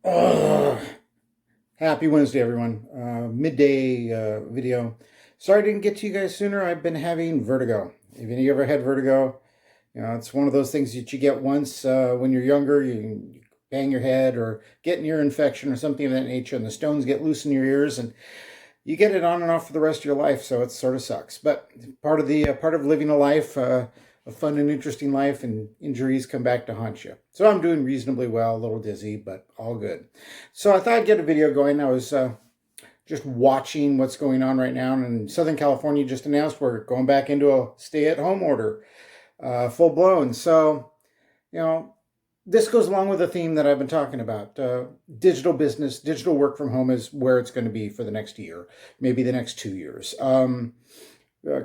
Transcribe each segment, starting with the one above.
Oh, happy Wednesday, everyone. Midday video. Sorry I didn't get to you guys sooner. I've been having vertigo. Have any of you ever had vertigo? It's one of those things that you get once when you're younger. You bang your head or get an ear infection or something of that nature, and the stones get loose in your ears, and you get it on and off for the rest of your life. So it sort of sucks. But part of living a life. A fun and interesting life, and injuries come back to haunt you. So I'm doing reasonably well, a little dizzy, but all good. So I thought I'd get a video going. I was just watching what's going on right now, and Southern California just announced we're going back into a stay-at-home order, full blown. So, you know, this goes along with the theme that I've been talking about. Digital business, digital work from home is where it's going to be for the next year, maybe the next 2 years.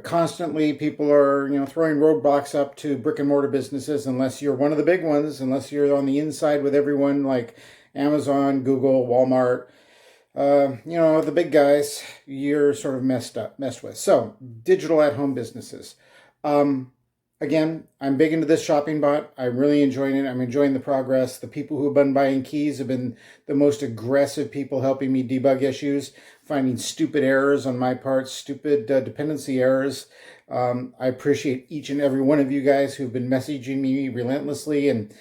Constantly people are throwing roadblocks up to brick and mortar businesses unless you're one of the big ones, unless you're on the inside with everyone like Amazon, Google, Walmart, the big guys. You're sort of messed with. So digital at home businesses. um, Again, I'm big into this shopping bot. I'm really enjoying it. I'm enjoying the progress. The people who have been buying keys have been the most aggressive people helping me debug issues, finding stupid errors on my part, stupid dependency errors. I appreciate each and every one of you guys who've been messaging me relentlessly, and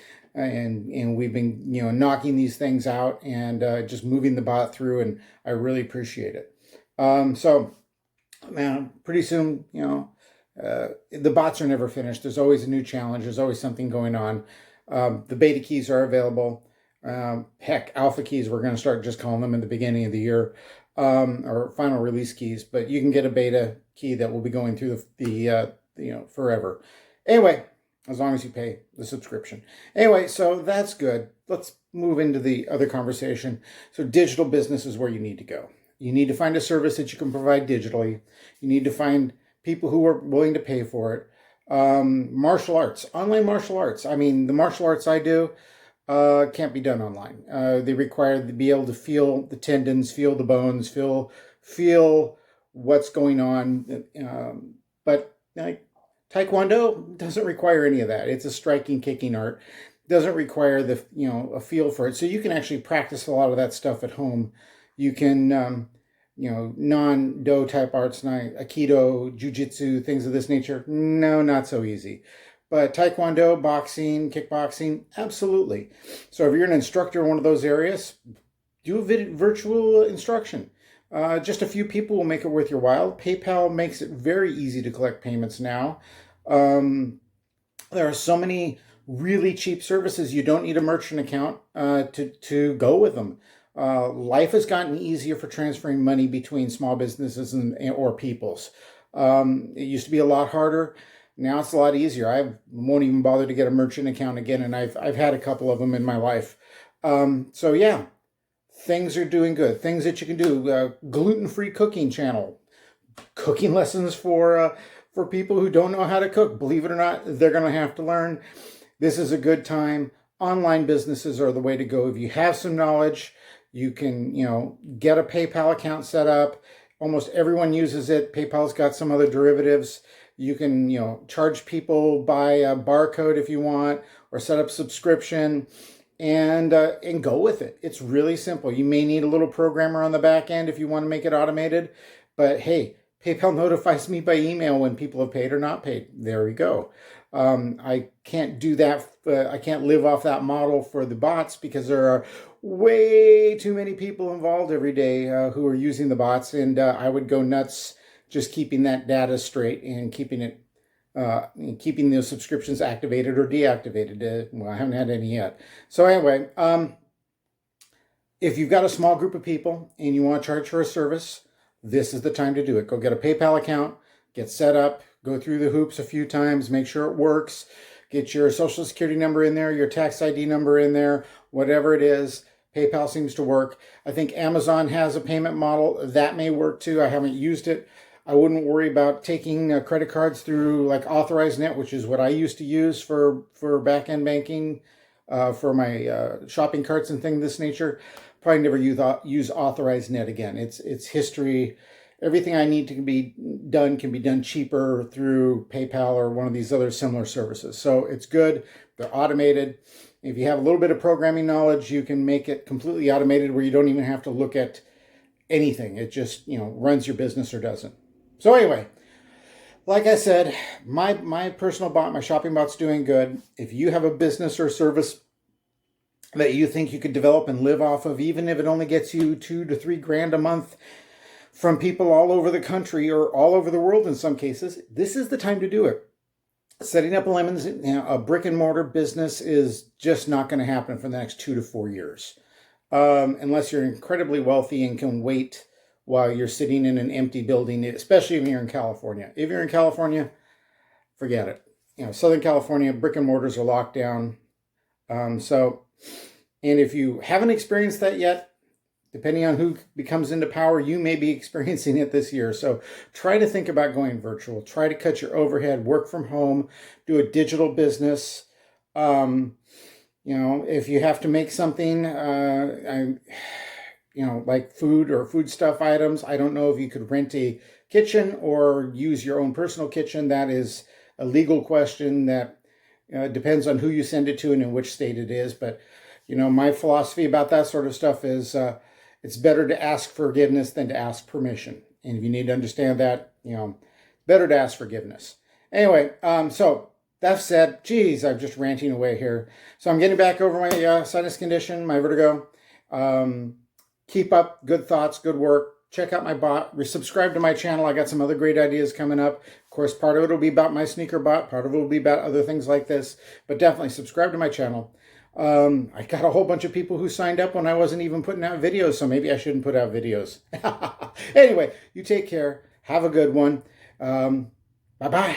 we've been knocking these things out and just moving the bot through, and I really appreciate it. So, man, pretty soon, the bots are never finished. There's always a new challenge. There's always something going on. The beta keys are available. Heck, alpha keys, we're going to start just calling them in the beginning of the year, or final release keys. But you can get a beta key that will be going through forever. Anyway, as long as you pay the subscription. Anyway, so that's good. Let's move into the other conversation. So digital business is where you need to go. You need to find a service that you can provide digitally. You need to find people who are willing to pay for it. Martial arts, online martial arts. I mean, the martial arts I do can't be done online. They require to be able to feel the tendons, feel the bones, feel what's going on. But like Taekwondo doesn't require any of that. It's a striking, kicking art. Doesn't require a feel for it. So you can actually practice a lot of that stuff at home. You can non-do type arts, aikido, jujitsu, things of this nature. No, not so easy. But taekwondo, boxing, kickboxing, absolutely. So if you're an instructor in one of those areas, do a virtual instruction. Just a few people will make it worth your while. PayPal makes it very easy to collect payments now. There are so many really cheap services. You don't need a merchant account to go with them. Life has gotten easier for transferring money between small businesses or peoples. It used to be a lot harder. Now it's a lot easier. I won't even bother to get a merchant account again, and I've had a couple of them in my life. So yeah, things are doing good. Things that you can do. Gluten-free cooking channel, cooking lessons for people who don't know how to cook. Believe it or not, they're going to have to learn. This is a good time. Online businesses are the way to go. If you have some knowledge, you can, get a PayPal account set up. Almost everyone uses it. PayPal's got some other derivatives. You can, charge people by a barcode if you want, or set up subscription, and go with it. It's really simple. You may need a little programmer on the back end if you want to make it automated, but hey, PayPal notifies me by email when people have paid or not paid. There we go. I can't do that. I can't live off that model for the bots because there are way too many people involved every day who are using the bots, and I would go nuts just keeping that data straight and keeping those subscriptions activated or deactivated. Well, I haven't had any yet. So anyway, if you've got a small group of people and you want to charge for a service, this is the time to do it. Go get a PayPal account, get set up, go through the hoops a few times, make sure it works, get your social security number in there, your tax ID number in there, whatever it is. PayPal seems to work. I think Amazon has a payment model that may work too. I haven't used it. I wouldn't worry about taking credit cards through like AuthorizeNet, which is what I used to use for back-end banking, for my shopping carts and things of this nature. Probably never use AuthorizeNet again. It's history. Everything I need to be done can be done cheaper through PayPal or one of these other similar services. So it's good. They're automated. If you have a little bit of programming knowledge, you can make it completely automated where you don't even have to look at anything. It just, runs your business or doesn't. So anyway, like I said, my personal bot, my shopping bot's doing good. If you have a business or service that you think you could develop and live off of, even if it only gets you $2 to $3 grand a month from people all over the country or all over the world in some cases, this is the time to do it. Setting up a brick and mortar business is just not going to happen for the next 2 to 4 years, unless you're incredibly wealthy and can wait while you're sitting in an empty building, especially if you're in California. If you're in California, forget it. Southern California, brick and mortars are locked down. And if you haven't experienced that yet, depending on who becomes into power, you may be experiencing it this year. So try to think about going virtual. Try to cut your overhead, work from home, do a digital business. If you have to make something, like food or foodstuff items, I don't know if you could rent a kitchen or use your own personal kitchen. That is a legal question that depends on who you send it to and in which state it is. But, my philosophy about that sort of stuff is it's better to ask forgiveness than to ask permission. And if you need to understand that, better to ask forgiveness. Anyway, so that said, geez, I'm just ranting away here. So I'm getting back over my sinus condition, my vertigo. Keep up good thoughts, good work. Check out my bot. Subscribe to my channel. I got some other great ideas coming up. Of course, part of it will be about my sneaker bot. Part of it will be about other things like this. But definitely subscribe to my channel. I got a whole bunch of people who signed up when I wasn't even putting out videos, so maybe I shouldn't put out videos. Anyway, you take care. Have a good one. Bye-bye.